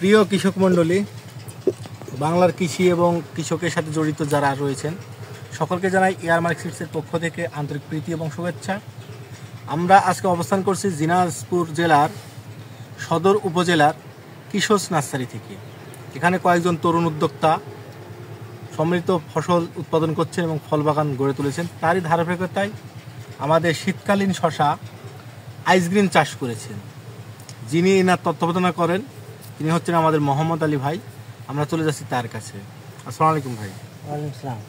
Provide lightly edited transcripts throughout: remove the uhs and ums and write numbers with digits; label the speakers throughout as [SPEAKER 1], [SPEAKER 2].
[SPEAKER 1] প্রিয় কৃষক মণ্ডলী, বাংলার কৃষি এবং কৃষকের সাথে জড়িত যারা রয়েছেন সকলকে জানাই এয়ারমার্ক সিডসের পক্ষ থেকে আন্তরিক প্রীতি এবং শুভেচ্ছা। আমরা আজকে অবস্থান করছি দিনাজপুর জেলার সদর উপজেলার কিশোর নার্সারি থেকে। এখানে কয়েকজন তরুণ উদ্যোক্তা সমৃদ্ধ ফসল উৎপাদন করছেন এবং ফল বাগান গড়ে তুলেছেন। তারই ধারাবাহিকতায় আমাদের শীতকালীন শশা আইসগ্রিন চাষ করেছেন। যিনি এনার তত্ত্বাবধান করেন তিনি হচ্ছেন আমাদের মোহাম্মদ আলী ভাই। আমরা চলে যাচ্ছি তার কাছে। আসসালামু আলাইকুম ভাই।
[SPEAKER 2] ওয়ালাইকুম আসসালাম।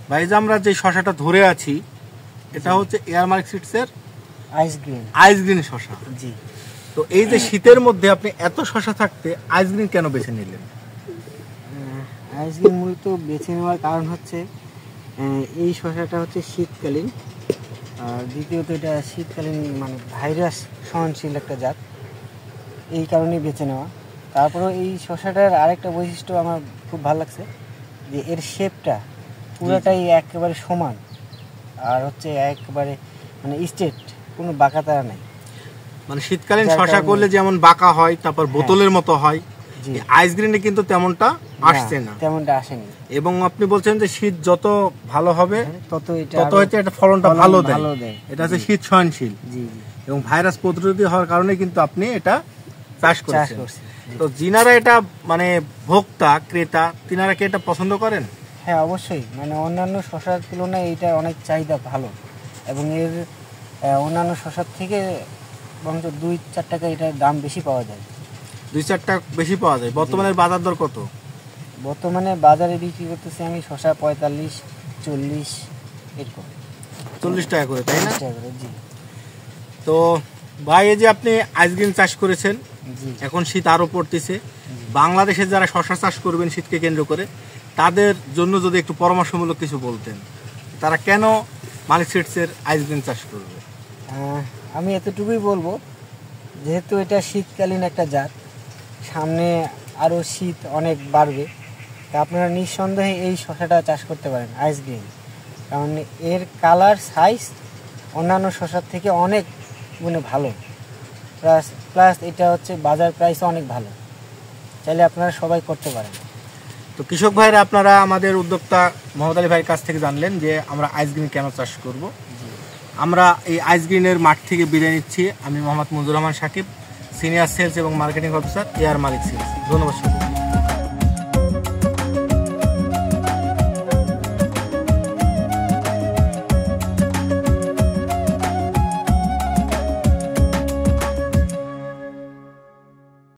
[SPEAKER 1] ভাই, যে আমরা যে শশাটা ধরে আছি এটা হচ্ছে এয়ারমার্ক সিডসের আইসগ্রিন শশা।
[SPEAKER 2] জি।
[SPEAKER 1] তো এই যে শীতের মধ্যে আপনি এত শশা থাকতে আইসগ্রিন কেন বেছে নিলেন?
[SPEAKER 2] আইসগ্রিন মূলত বেছে নেওয়ার কারণ হচ্ছে এই শশাটা হচ্ছে শীতকালীন, আর দ্বিতীয়ত এটা শীতকালীন মানে ভাইরাস সহনশীল একটা জাত, এই কারণেই বেছে নেওয়া। তারপরেও এই শশাটার আরেকটা বৈশিষ্ট্য আমার খুব ভালো লাগছে যে এর শেপটা পুরোটাই একেবারে সমান, আর হচ্ছে একেবারে মানে স্ট্রেট, কোনো বাঁকা তারা নাই।
[SPEAKER 1] মানে শীতকালীন শশা করলে যেমন বাঁকা হয়, তারপর বোতলের মতো হয়, আইসগ্রিনে কিন্তু তেমনটা আসছে না,
[SPEAKER 2] তেমনটা আসেনি।
[SPEAKER 1] এবং আপনি বলছেন যে শীত যত ভালো হবে
[SPEAKER 2] তত
[SPEAKER 1] হচ্ছে এটা ফলনটা ভালো দেয়। এটা হচ্ছে শীত সহনশীল এবং ভাইরাস প্রতিরোধী হওয়ার কারণে কিন্তু আপনি এটা চাষ করছেন। তো যিনারা এটা মানে ভোক্তা ক্রেতা তিনারা কি এটা পছন্দ করেন?
[SPEAKER 2] হ্যাঁ, অবশ্যই। মানে অন্যান্য শশার তুলনায় এইটা অনেক চাহিদা ভালো, এবং এর অন্যান্য শশার থেকে বরঞ্চ 2-4 টাকা এটার দাম বেশি পাওয়া যায়।
[SPEAKER 1] 2-4 টাকা বেশি পাওয়া যায়। বর্তমানে বাজার দর কত?
[SPEAKER 2] বর্তমানে বাজারে বিক্রি করতেছি আমি শশা 45-40 এরকম।
[SPEAKER 1] 40 টাকা করে, তাই না?
[SPEAKER 2] জি।
[SPEAKER 1] তো ভাই, এই যে আপনি আইসগ্রিন চাষ করেছেন, এখন শীত আরও পড়তেছে, বাংলাদেশে যারা শশা চাষ করবেন শীতকে কেন্দ্র করে তাদের জন্য যদি একটু পরামর্শমূলক কিছু বলতেন, তারা কেন মালিক সিডসের আইসগ্রিন চাষ করবে?
[SPEAKER 2] আমি এতটুকুই বলবো, যেহেতু এটা শীতকালীন একটা জাত, সামনে আরও শীত অনেক বাড়বে, তা আপনারা নিঃসন্দেহে এই শশাটা চাষ করতে পারেন আইসগ্রিন, কারণ এর কালার সাইজ অন্যান্য শশার থেকে অনেক গুণে ভালো, প্লাস এটা হচ্ছে বাজার প্রাইসও অনেক ভালো, চাইলে আপনারা সবাই করতে পারেন।
[SPEAKER 1] তো কৃষক ভাইরা, আপনারা আমাদের উদ্যোক্তা মোহাম্মদ আলী ভাইয়ের কাছ থেকে জানলেন যে আমরা আইসগ্রিন কেন চাষ করব। আমরা এই আইসগ্রিনের মাঠ থেকে বিদায় নিচ্ছি। আমি মোহাম্মদ মঞ্জুর রহমান সাকিব, সিনিয়র সেলস এবং মার্কেটিং অফিসার, এয়ারমার্ক সিডস। ধন্যবাদ।